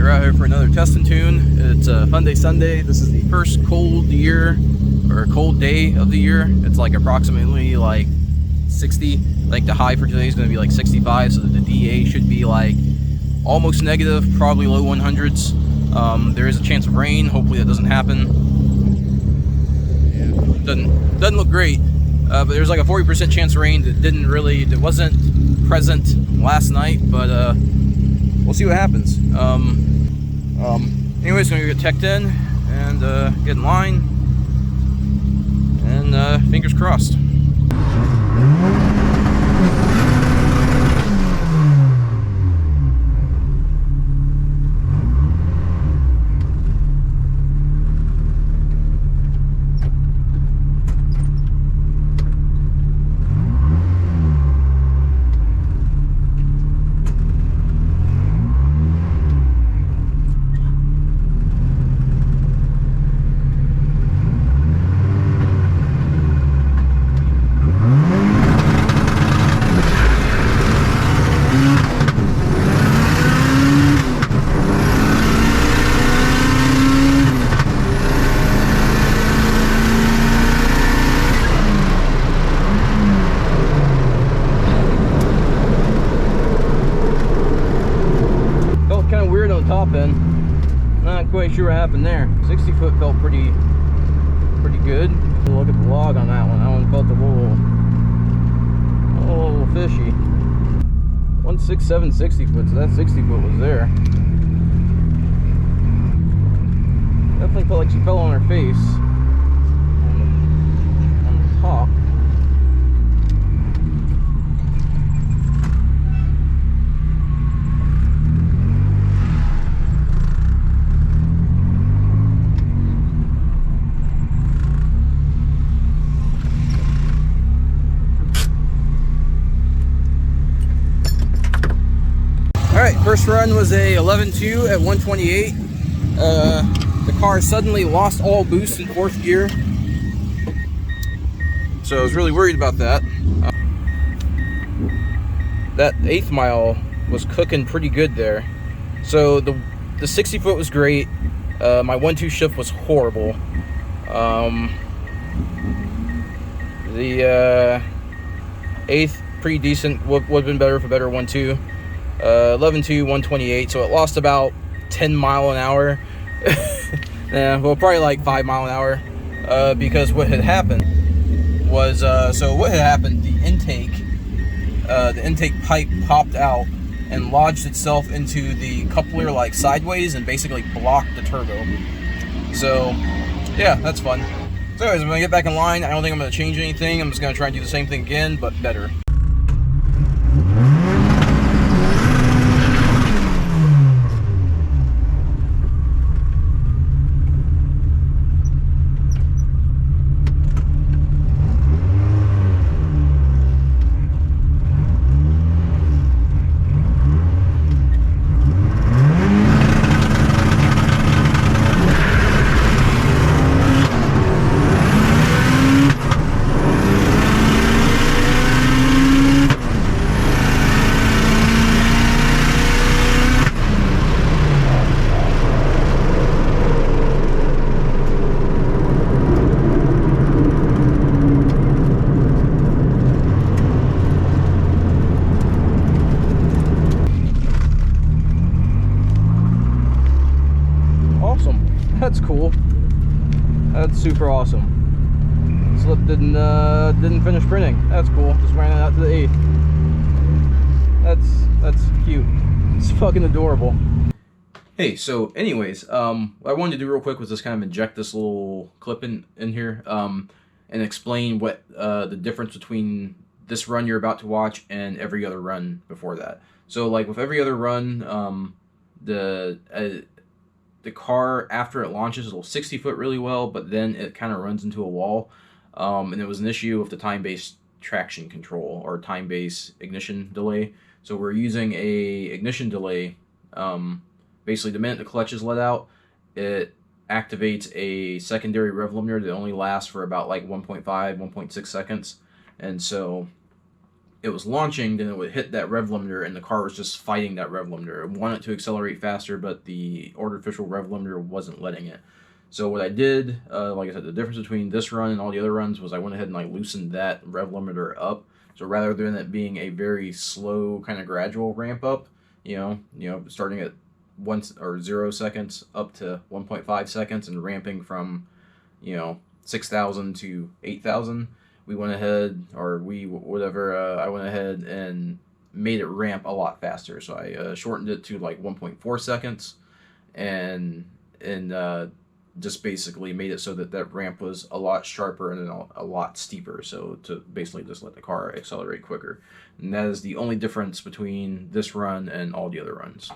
we're out here for another test and tune. It's Funday Sunday. This is the first cold year, or cold day of the year. It's like approximately like 60. Like the high for today is going to be like 65, so the DA should be like almost negative, probably low 100s. There is a chance of rain. Hopefully that doesn't happen. Yeah, doesn't look great, but there's like a 40% chance of rain that wasn't present last night, but we'll see what happens. Anyways, gonna get teched in and get in line, and fingers crossed. Kind of weird on the top end. Not quite sure what happened there. 60 foot felt pretty good. Look at the log on that one. That one felt a little fishy. 167 60 foot, so that 60 foot was there. Definitely felt like she fell on her face on the top. Alright, first run was a 11.2 at 128. The car suddenly lost all boost in fourth gear, so I was really worried about that. That 8th mile was cooking pretty good there. So the 60 foot was great. My 1-2 shift was horrible. The 8th, pretty decent. Would have been better for better 1-2. 11.2, 128, so it lost about 10 mile an hour. Yeah, well, probably like 5 mile an hour, because what had happened was, the intake pipe popped out and lodged itself into the coupler like sideways and basically blocked the turbo. So yeah, that's fun. So anyways, I'm gonna get back in line. I don't think I'm gonna change anything. I'm just gonna try and do the same thing again, but better. That's cool. That's super awesome. Slip didn't finish printing. That's cool. Just ran it out to the 8th. That's cute. It's fucking adorable. Hey, so anyways, what I wanted to do real quick was just kind of inject this little clip in here, and explain what the difference between this run you're about to watch and every other run before that. So like with every other run, the car, after it launches, will 60 foot really well, but then it kind of runs into a wall. And it was an issue with the time-based traction control, or time-based ignition delay. So we're using a ignition delay. Basically, the minute the clutch is let out, it activates a secondary rev limiter that only lasts for about like 1.5, 1.6 seconds. And so it was launching, then it would hit that rev limiter, and the car was just fighting that rev limiter. It wanted to accelerate faster, but the artificial rev limiter wasn't letting it. So what I did, like I said, the difference between this run and all the other runs was I went ahead and like loosened that rev limiter up. So rather than it being a very slow kind of gradual ramp up, starting at 0 seconds up to 1.5 seconds and ramping from 6,000 to 8,000, we went ahead, I went ahead and made it ramp a lot faster. So I shortened it to like 1.4 seconds and just basically made it so that ramp was a lot sharper and a lot steeper. So to basically just let the car accelerate quicker. And that is the only difference between this run and all the other runs.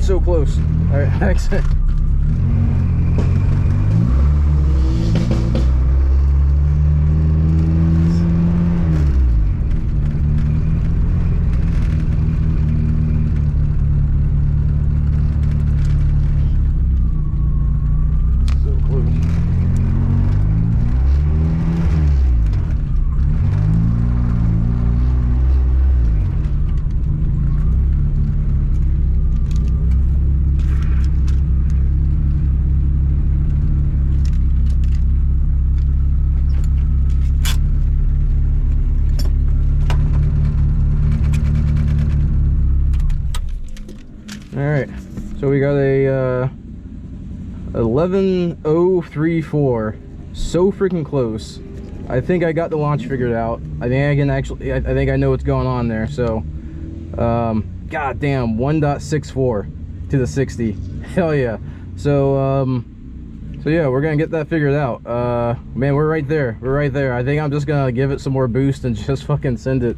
So close. All right, exit. Alright, so we got a 11.034. So freaking close. I think I got the launch figured out. I think I can actually, I think I know what's going on there. So, god damn, 1.64 to the 60. Hell yeah. So, so yeah, we're gonna get that figured out. Man, we're right there. We're right there. I think I'm just gonna give it some more boost and just fucking send it.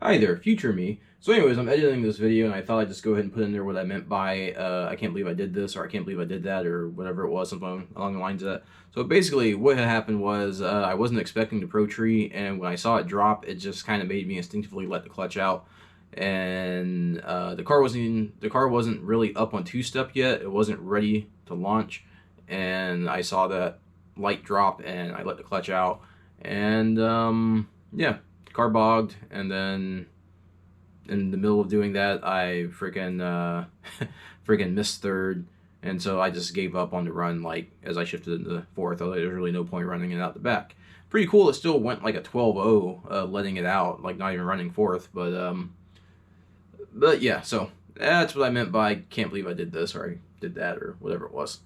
Hi there, future me. So anyways, I'm editing this video and I thought I'd just go ahead and put in there what I meant by I can't believe I did this, or I can't believe I did that, or whatever it was, something along the lines of that. So basically what had happened was I wasn't expecting the Pro Tree, and when I saw it drop, it just kind of made me instinctively let the clutch out. And the car wasn't really up on two-step yet. It wasn't ready to launch, and I saw that light drop and I let the clutch out, and yeah, car bogged. And then in the middle of doing that, I freaking missed third, and so I just gave up on the run. Like, as I shifted into fourth, I thought there's really no point running it out the back. Pretty cool. It still went like a 12.0 letting it out, like not even running fourth. But yeah, so that's what I meant by can't believe I did this, or I did that, or whatever it was.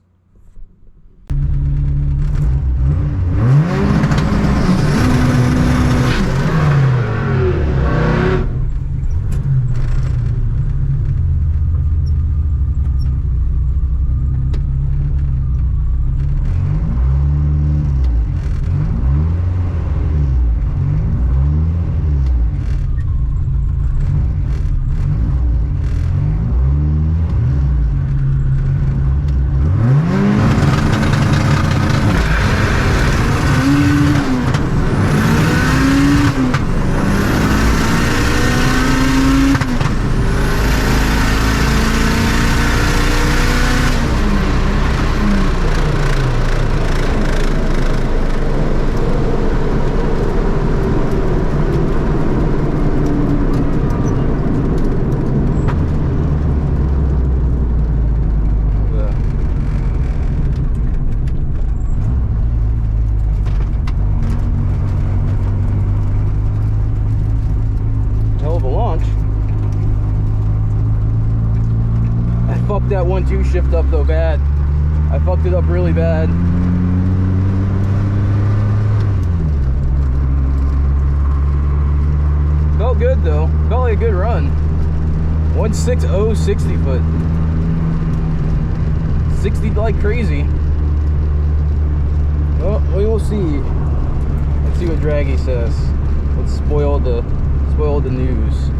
1-2 shift up though bad. I fucked it up really bad. Felt good though. Felt like a good run. 160 60 foot. 60 like crazy. Well, we will see. Let's see what Draggy says. Let's spoil the news.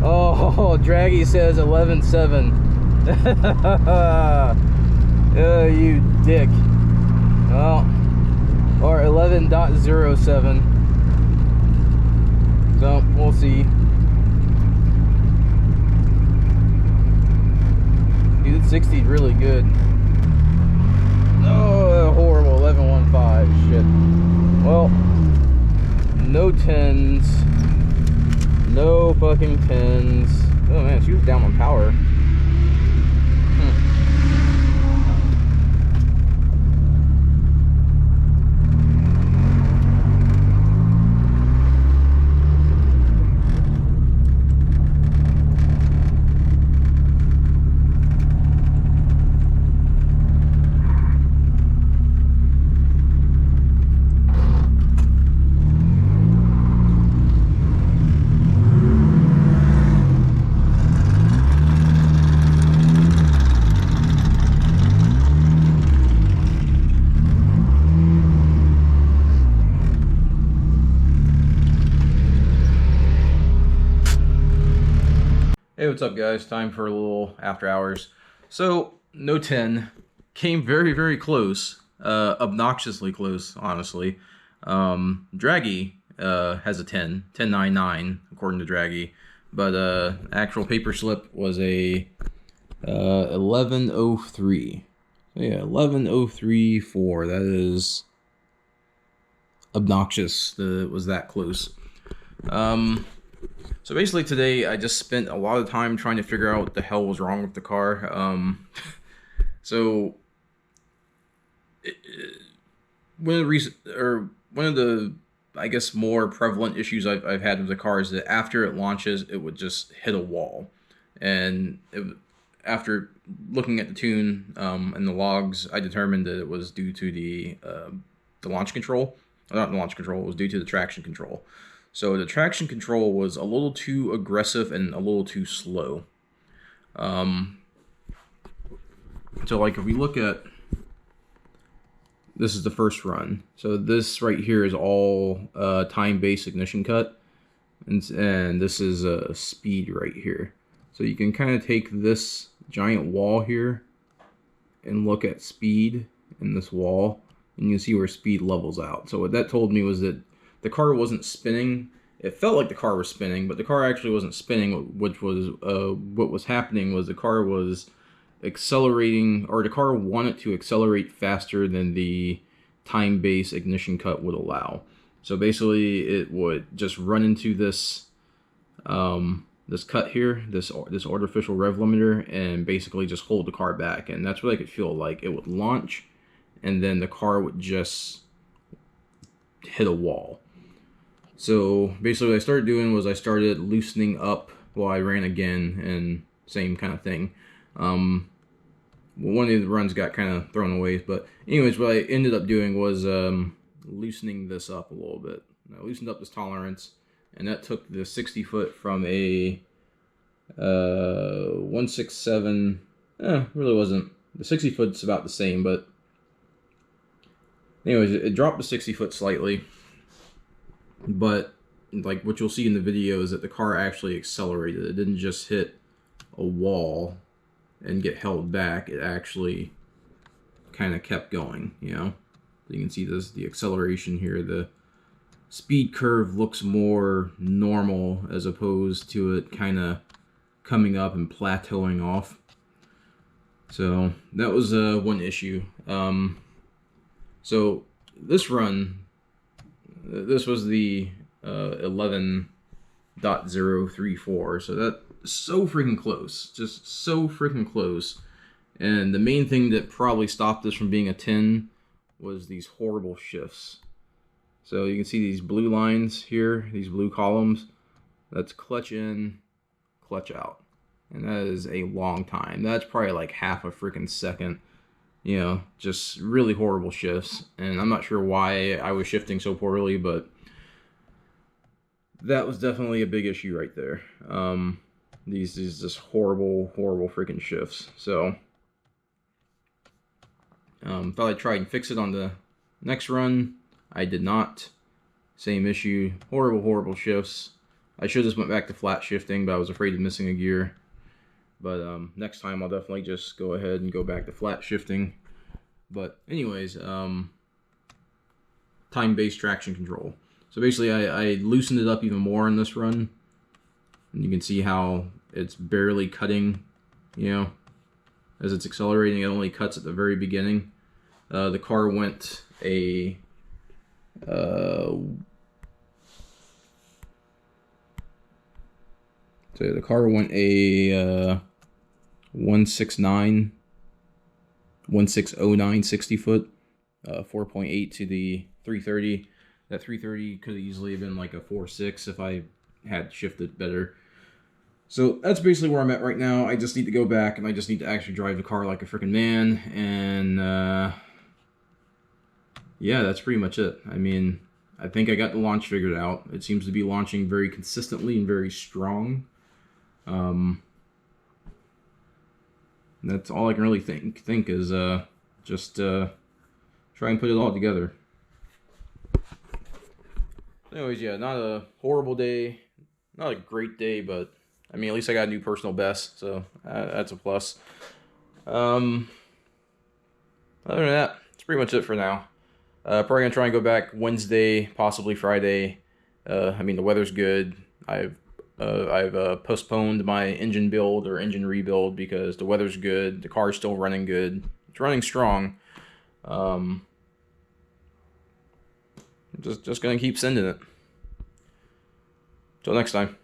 Oh, Draggy says 11.7. Oh, you dick. Well, or 11.07. So we'll see. Dude, 60 is really good. Oh, horrible. 11.15. Shit. Well, no 10s. No fucking 10s. Oh man, she was down on power. Hey, what's up guys? Time for a little after hours. So, no 10. Came very, very close. Obnoxiously close, honestly. Draggy has a 10. 10.99, according to Draggy. But actual paper slip was a 11.03. So yeah, 11.03.4. That is obnoxious that it was that close. So basically today I just spent a lot of time trying to figure out what the hell was wrong with the car. One of the I guess more prevalent issues I've had with the car is that after it launches it would just hit a wall, and after looking at the tune and the logs, I determined that it was due to the launch control. Not the launch control, it was due to the traction control. So the traction control was a little too aggressive and a little too slow. So like if we look at, this is the first run. So this right here is all time-based ignition cut. And this is a speed right here. So you can kind of take this giant wall here and look at speed in this wall, and you can see where speed levels out. So what that told me was that the car wasn't spinning. It felt like the car was spinning, but the car actually wasn't spinning. Which was what was happening was the car was accelerating, or the car wanted to accelerate faster than the time-based ignition cut would allow. So basically, it would just run into this this cut here, this artificial rev limiter, and basically just hold the car back. And that's what I could feel like. It would launch, and then the car would just hit a wall. So basically what I started doing was I started loosening up while I ran again, and same kind of thing. One of the runs got kind of thrown away, but anyways, what I ended up doing was loosening this up a little bit. I loosened up this tolerance, and that took the 60 foot from a 167. Really wasn't. The 60 foot's about the same, but anyways, it dropped the 60 foot slightly. But like what you'll see in the video is that the car actually accelerated. It didn't just hit a wall and get held back. It actually kind of kept going, you know. You can see the acceleration here. The speed curve looks more normal as opposed to it kind of coming up and plateauing off. So that was one issue. So this run, this was the 11.034, so that's so freaking close, just so freaking close. And the main thing that probably stopped this from being a 10 was these horrible shifts. So you can see these blue lines here, these blue columns. That's clutch in, clutch out. And that is a long time. That's probably like half a freaking second. You know, just really horrible shifts. And I'm not sure why I was shifting so poorly, but that was definitely a big issue right there. These just horrible, horrible freaking shifts. So, thought I'd try and fix it on the next run. I did not. Same issue. Horrible, horrible shifts. I should have just went back to flat shifting, but I was afraid of missing a gear. But next time I'll definitely just go ahead and go back to flat shifting. But anyways, time-based traction control. So basically I loosened it up even more in this run. And you can see how it's barely cutting, you know, as it's accelerating. It only cuts at the very beginning. The car went a... So the car went a 1609 60 foot, 4.8 to the 330. That 330 could have easily been like a 4.6 if I had shifted better. So that's basically where I'm at right now. I just need to go back and I just need to actually drive the car like a freaking man. And yeah, that's pretty much it. I mean, I think I got the launch figured out. It seems to be launching very consistently and very strong. That's all I can really think is just try and put it all together. Anyways, yeah, not a horrible day, not a great day, but I mean, at least I got a new personal best, so that's a plus. Other than that, that's pretty much it for now. Probably gonna try and go back Wednesday, possibly Friday. I mean, the weather's good. I've postponed my engine build or engine rebuild because the weather's good. The car's still running good. It's running strong. Just gonna keep sending it. Till next time.